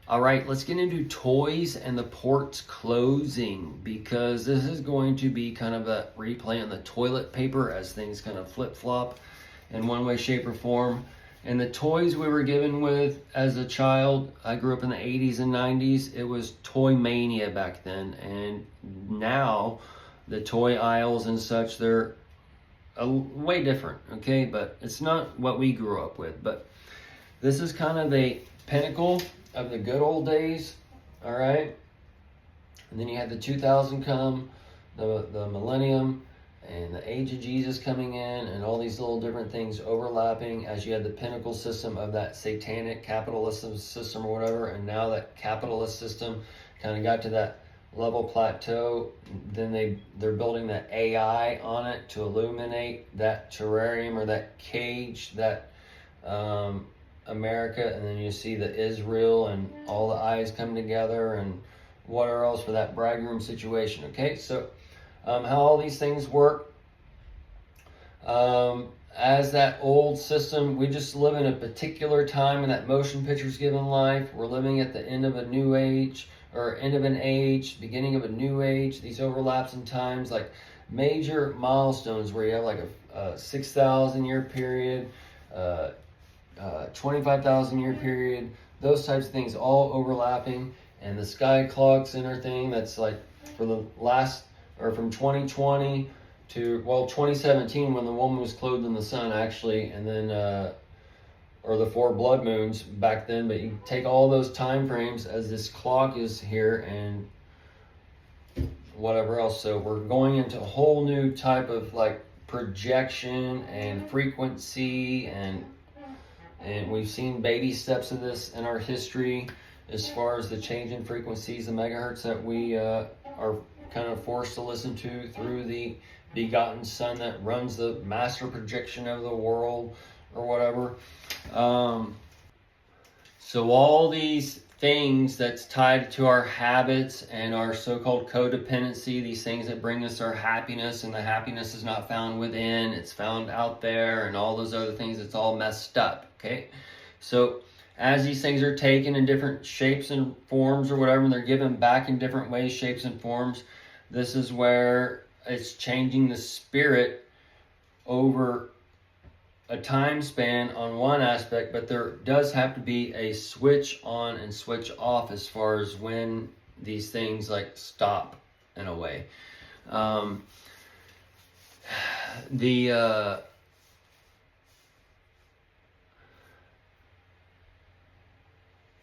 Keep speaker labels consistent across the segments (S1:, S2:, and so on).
S1: All right, let's get into toys and the ports closing, because this is going to be kind of a replay on the toilet paper as things kind of flip-flop in one way, shape, or form. And the toys we were given with as a child, I grew up in the 80s and 90s, it was toy mania back then. And now the toy aisles and such, they're way different, okay? But it's not what we grew up with. But this is kind of a pinnacle of the good old days, all right? And then you had the 2000 come, the millennium, and the age of Jesus coming in, and all these little different things overlapping as you had the pinnacle system of that satanic capitalist system or whatever, and now that capitalist system kind of got to that level plateau. Then they're building that AI on it to illuminate that terrarium or that cage that America, and then you see the Israel and all the eyes come together and whatever else for that bridegroom situation. Okay, so how all these things work. As that old system, we just live in a particular time in that motion picture's given life. We're living at the end of a new age, or end of an age, beginning of a new age. These overlaps in times, like major milestones where you have like a 6,000 year period, 25,000 year period, those types of things all overlapping. And the sky clock center thing, that's like for the last, or from 2020 to, well, 2017 when the woman was clothed in the sun actually, and then or the 4 blood moons back then. But you take all those time frames as this clock is here and whatever else. So we're going into a whole new type of like projection and frequency, and we've seen baby steps of this in our history as far as the change in frequencies, the megahertz that we are kind of forced to listen to through the begotten Son that runs the master projection of the world or whatever. So all these things that's tied to our habits and our so-called codependency, these things that bring us our happiness, and the happiness is not found within, it's found out there, and all those other things, it's all messed up, okay? So as these things are taken in different shapes and forms or whatever, and they're given back in different ways, shapes and forms, this is where it's changing the spirit over a time span on one aspect, but there does have to be a switch on and switch off as far as when these things like stop in a way.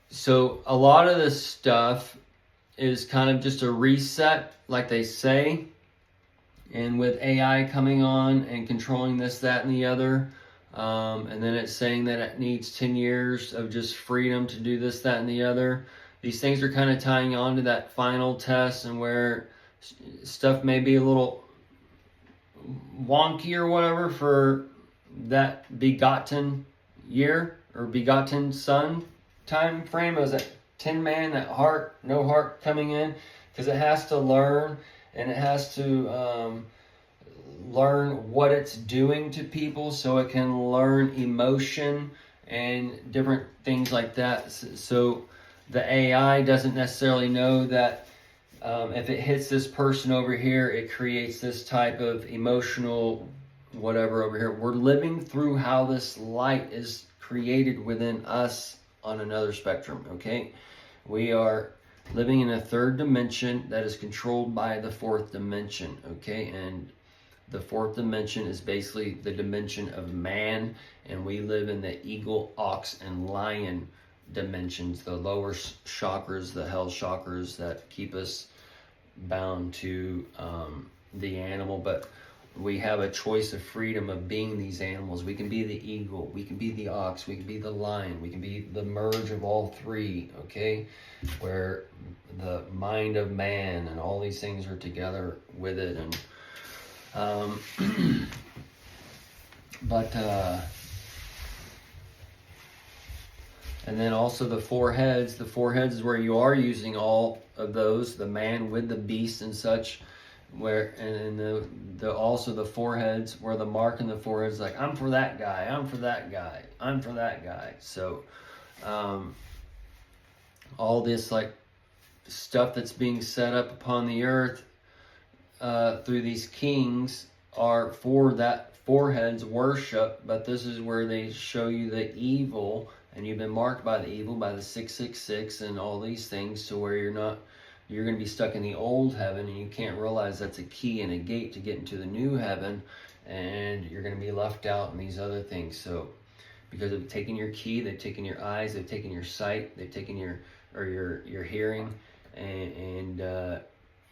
S1: So a lot of this stuff is kind of just a reset, like they say. And with AI coming on and controlling this, that, and the other, and then it's saying that it needs 10 years of just freedom to do this, that, and the other. These things are kind of tying on to that final test, and where stuff may be a little wonky or whatever for that begotten year or begotten son time frame. It was that 10 man, that heart, no heart coming in, because it has to learn, and it has to learn what it's doing to people, so it can learn emotion and different things like that. So the AI doesn't necessarily know that if it hits this person over here, it creates this type of emotional whatever over here. We're living through how this light is created within us on another spectrum, okay? We are living in a third dimension that is controlled by the fourth dimension, okay? And the fourth dimension is basically the dimension of man, and we live in the eagle, ox, and lion dimensions, the lower chakras, the hell chakras that keep us bound to the animal. But we have a choice of freedom of being these animals. We can be the eagle, we can be the ox, we can be the lion, we can be the merge of all three, okay? Where the mind of man and all these things are together with it. And and then also the four heads. The four heads is where you are using all of those, the man with the beast and such, where, and the also the foreheads, where the mark in the forehead is like, I'm for that guy, I'm for that guy, I'm for that guy. So all this like stuff that's being set up upon the earth through these kings are for that forehead's worship. But this is where they show you the evil, and you've been marked by the evil, by the 666 and all these things, to where you're going to be stuck in the old heaven, and you can't realize that's a key and a gate to get into the new heaven, and you're going to be left out in these other things. So because they've taken your key, they've taken your eyes, they've taken your sight, they've taken your hearing, and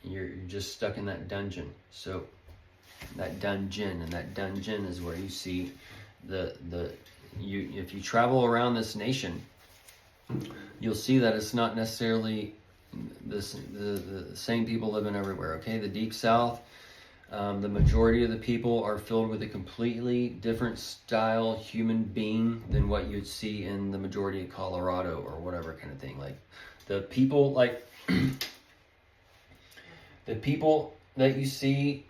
S1: you're just stuck in that dungeon. So that dungeon, and that dungeon is where you see if you travel around this nation, you'll see that it's not necessarily the same people living everywhere. Okay, the Deep South, the majority of the people are filled with a completely different style human being than what you'd see in the majority of Colorado or whatever kind of thing. Like the people, the people that you see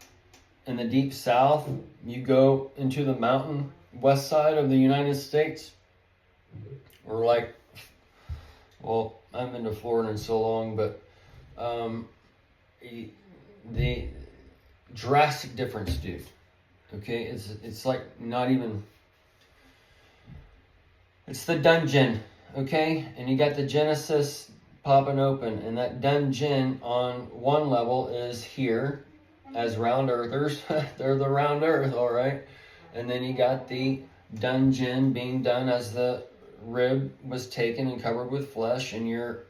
S1: in the Deep South, you go into the mountain west side of the United States, or like, well, I haven't been to Florida in so long, but the drastic difference, dude. Okay, it's like not even. It's the dungeon, okay, and you got the Genesis popping open, and that dungeon on one level is here as round earthers. They're the round earth, all right, and then you got the dungeon being done as the rib was taken and covered with flesh, and your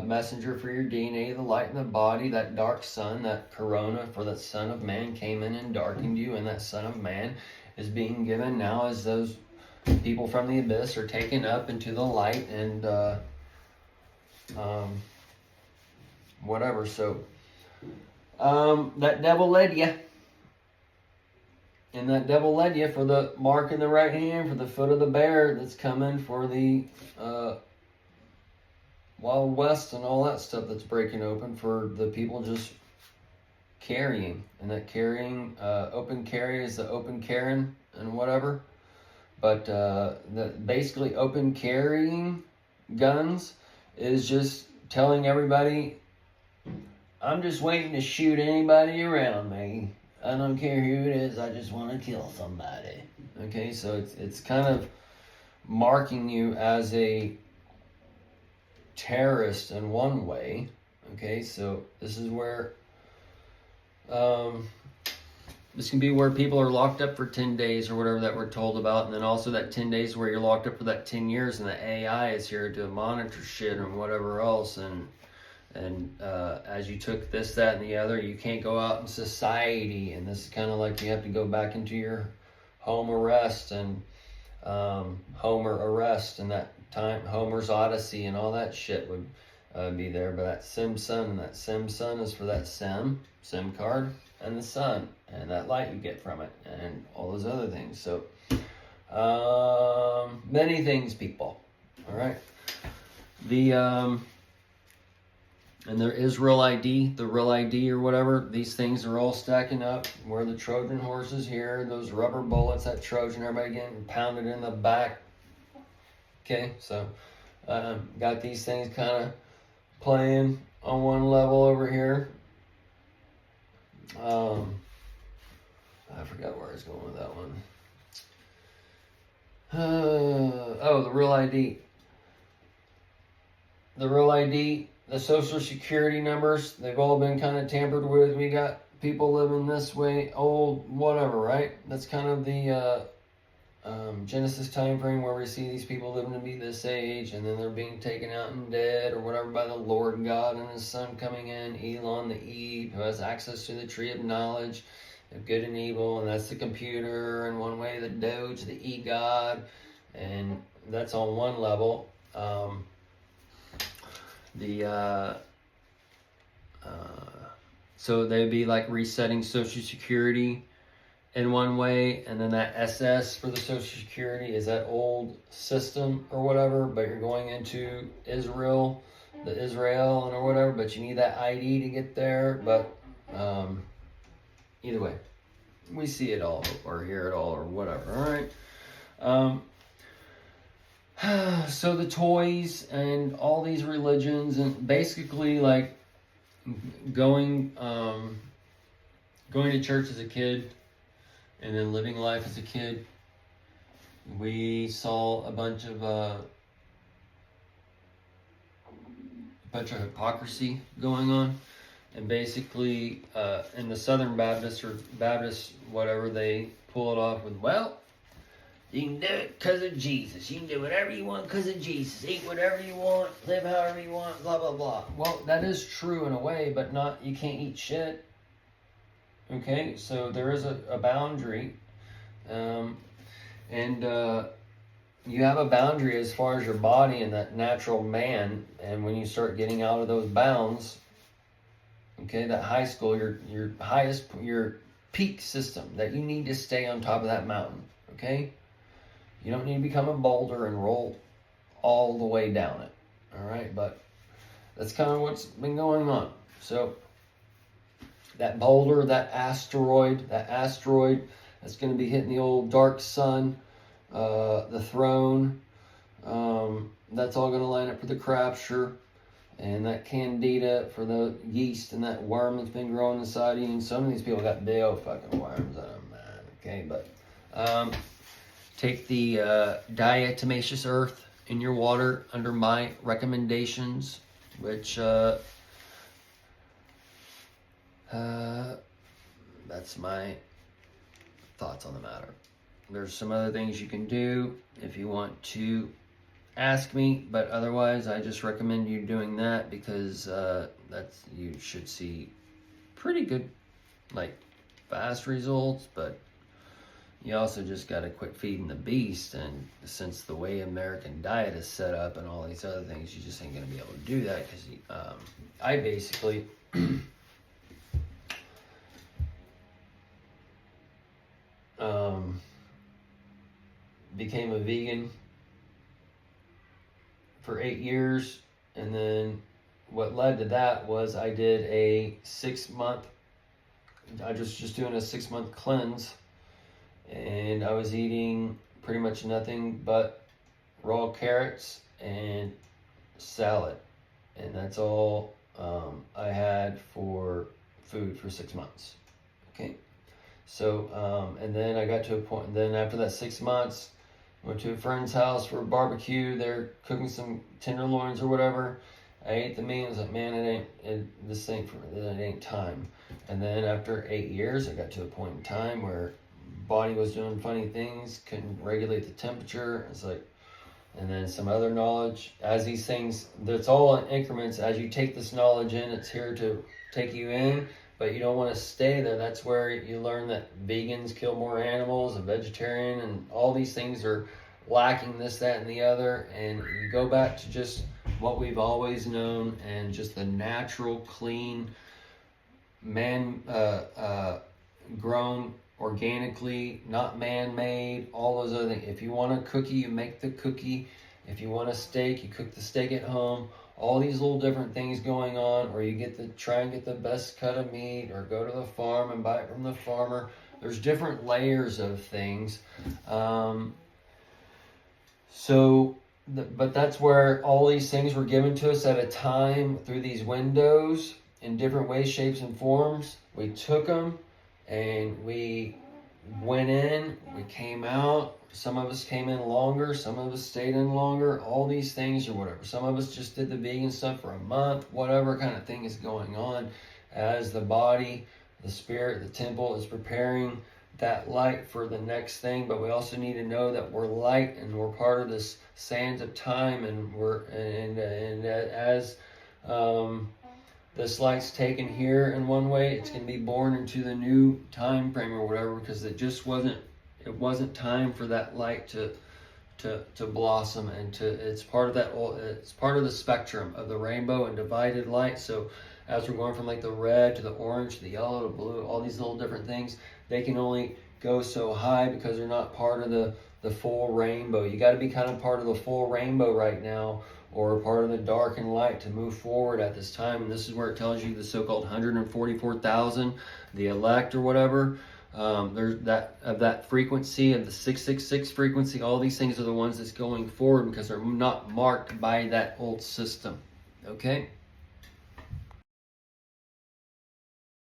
S1: messenger for your DNA, the light in the body, that dark sun, that corona for that Son of Man came in and darkened you, and that Son of Man is being given now as those people from the abyss are taken up into the light, and whatever. So that devil led you. And that devil led you for the mark in the right hand, for the foot of the bear that's coming, for the Wild West and all that stuff that's breaking open, for the people just carrying. And that carrying, open carry is the open carrying and whatever. But basically open carrying guns is just telling everybody, I'm just waiting to shoot anybody around me. I don't care who it is, I just want to kill somebody. Okay, so it's kind of marking you as a terrorist in one way. Okay, so this is where this can be where people are locked up for 10 days or whatever that we're told about, and then also that 10 days where you're locked up for that 10 years, and the AI is here to monitor shit and whatever else, and as you took this, that, and the other, you can't go out in society, and this is kind of like you have to go back into your home arrest, and Homer arrest, and that time Homer's Odyssey and all that shit would be there. But that Simpson, and that Simpson is for that SIM card, and the sun, and that light you get from it, and all those other things. So many things, people. All right, and their Israel ID, the real ID or whatever, these things are all stacking up. Where the Trojan horse is here, those rubber bullets, that Trojan, everybody getting pounded in the back. Okay, so got these things kind of playing on one level over here. I forgot where I was going with that one. The real ID. The real ID. The social security numbers, they've all been kind of tampered with. We got people living this way, old, whatever, right? That's kind of the Genesis time frame where we see these people living to be this age, and then they're being taken out and dead or whatever by the Lord God and His Son coming in, Elon the Eve, who has access to the tree of knowledge of good and evil, and that's the computer, and one way the Doge, the E-God, and that's on one level. So they'd be like resetting Social Security in one way, and then that SS for the Social Security is that old system or whatever, but you're going into Israel, the Israel or whatever, but you need that ID to get there. But either way, we see it all or hear it all or whatever. All right. So the toys and all these religions, and basically like going to church as a kid and then living life as a kid, we saw a bunch of hypocrisy going on. And basically in the Southern Baptist or Baptist whatever, they pull it off with, well, you can do it because of Jesus. You can do whatever you want because of Jesus. Eat whatever you want, live however you want, blah, blah, blah. Well, that is true in a way, but not, you can't eat shit. Okay, so there is a boundary. You have a boundary as far as your body and that natural man. And when you start getting out of those bounds, okay, that high school, your peak system, that you need to stay on top of that mountain, okay? You don't need to become a boulder and roll all the way down it, all right? But that's kind of what's been going on. So that boulder, that asteroid that's going to be hitting the old dark sun, the throne, that's all going to line up for the rapture. And that candida for the yeast and that worm that's been growing inside you. And some of these people got big old fucking worms on them, man. Okay, but take the diatomaceous earth in your water under my recommendations, which that's my thoughts on the matter. There's some other things you can do if you want to ask me, but otherwise I just recommend you doing that, because you should see pretty good, like, fast results. But you also just got to quit feeding the beast, and since the way American diet is set up and all these other things, you just ain't gonna be able to do that. Because I basically became a vegan for 8 years, and then what led to that was I did a 6-month, I was just doing a 6-month cleanse, and I was eating pretty much nothing but raw carrots and salad, and that's all I had for food for 6 months. Okay, so and then I got to a point, and then after that 6 months, went to a friend's house for a barbecue. They're cooking some tenderloins or whatever. I ate the meat. I was like, man, this ain't for me. It ain't time. And then after 8 years, I got to a point in time where body was doing funny things, couldn't regulate the temperature. It's like, and then some other knowledge. As these things, that's all in increments. As you take this knowledge in, it's here to take you in, but you don't want to stay there. That's where you learn that vegans kill more animals, a vegetarian, and all these things are lacking this, that, and the other. And you go back to just what we've always known, and just the natural, clean, grown organically, not man-made, all those other things. If you want a cookie, you make the cookie. If you want a steak, you cook the steak at home. All these little different things going on, or you try and get the best cut of meat, or go to the farm and buy it from the farmer. There's different layers of things. But that's where all these things were given to us at a time through these windows in different ways, shapes, and forms. We took them and we went in, we came out. Some of us came in longer, some of us stayed in longer, all these things or whatever. Some of us just did the vegan stuff for a month, whatever kind of thing is going on as the body, the spirit, the temple is preparing that light for the next thing. But we also need to know that we're light and we're part of this sands of time, and as this light's taken here in one way, it's going to be born into the new time frame or whatever, because it wasn't time for that light to blossom, and it's part of that. It's part of the spectrum of the rainbow and divided light. So as we're going from like the red to the orange to the yellow to blue, all these little different things, they can only go so high because they're not part of the full rainbow. You got to be kind of part of the full rainbow right now, or part of the dark and light, to move forward at this time. And this is where it tells you the so-called 144,000, the elect or whatever. There's that frequency of the 666 frequency. All these things are the ones that's going forward because they're not marked by that old system. Okay.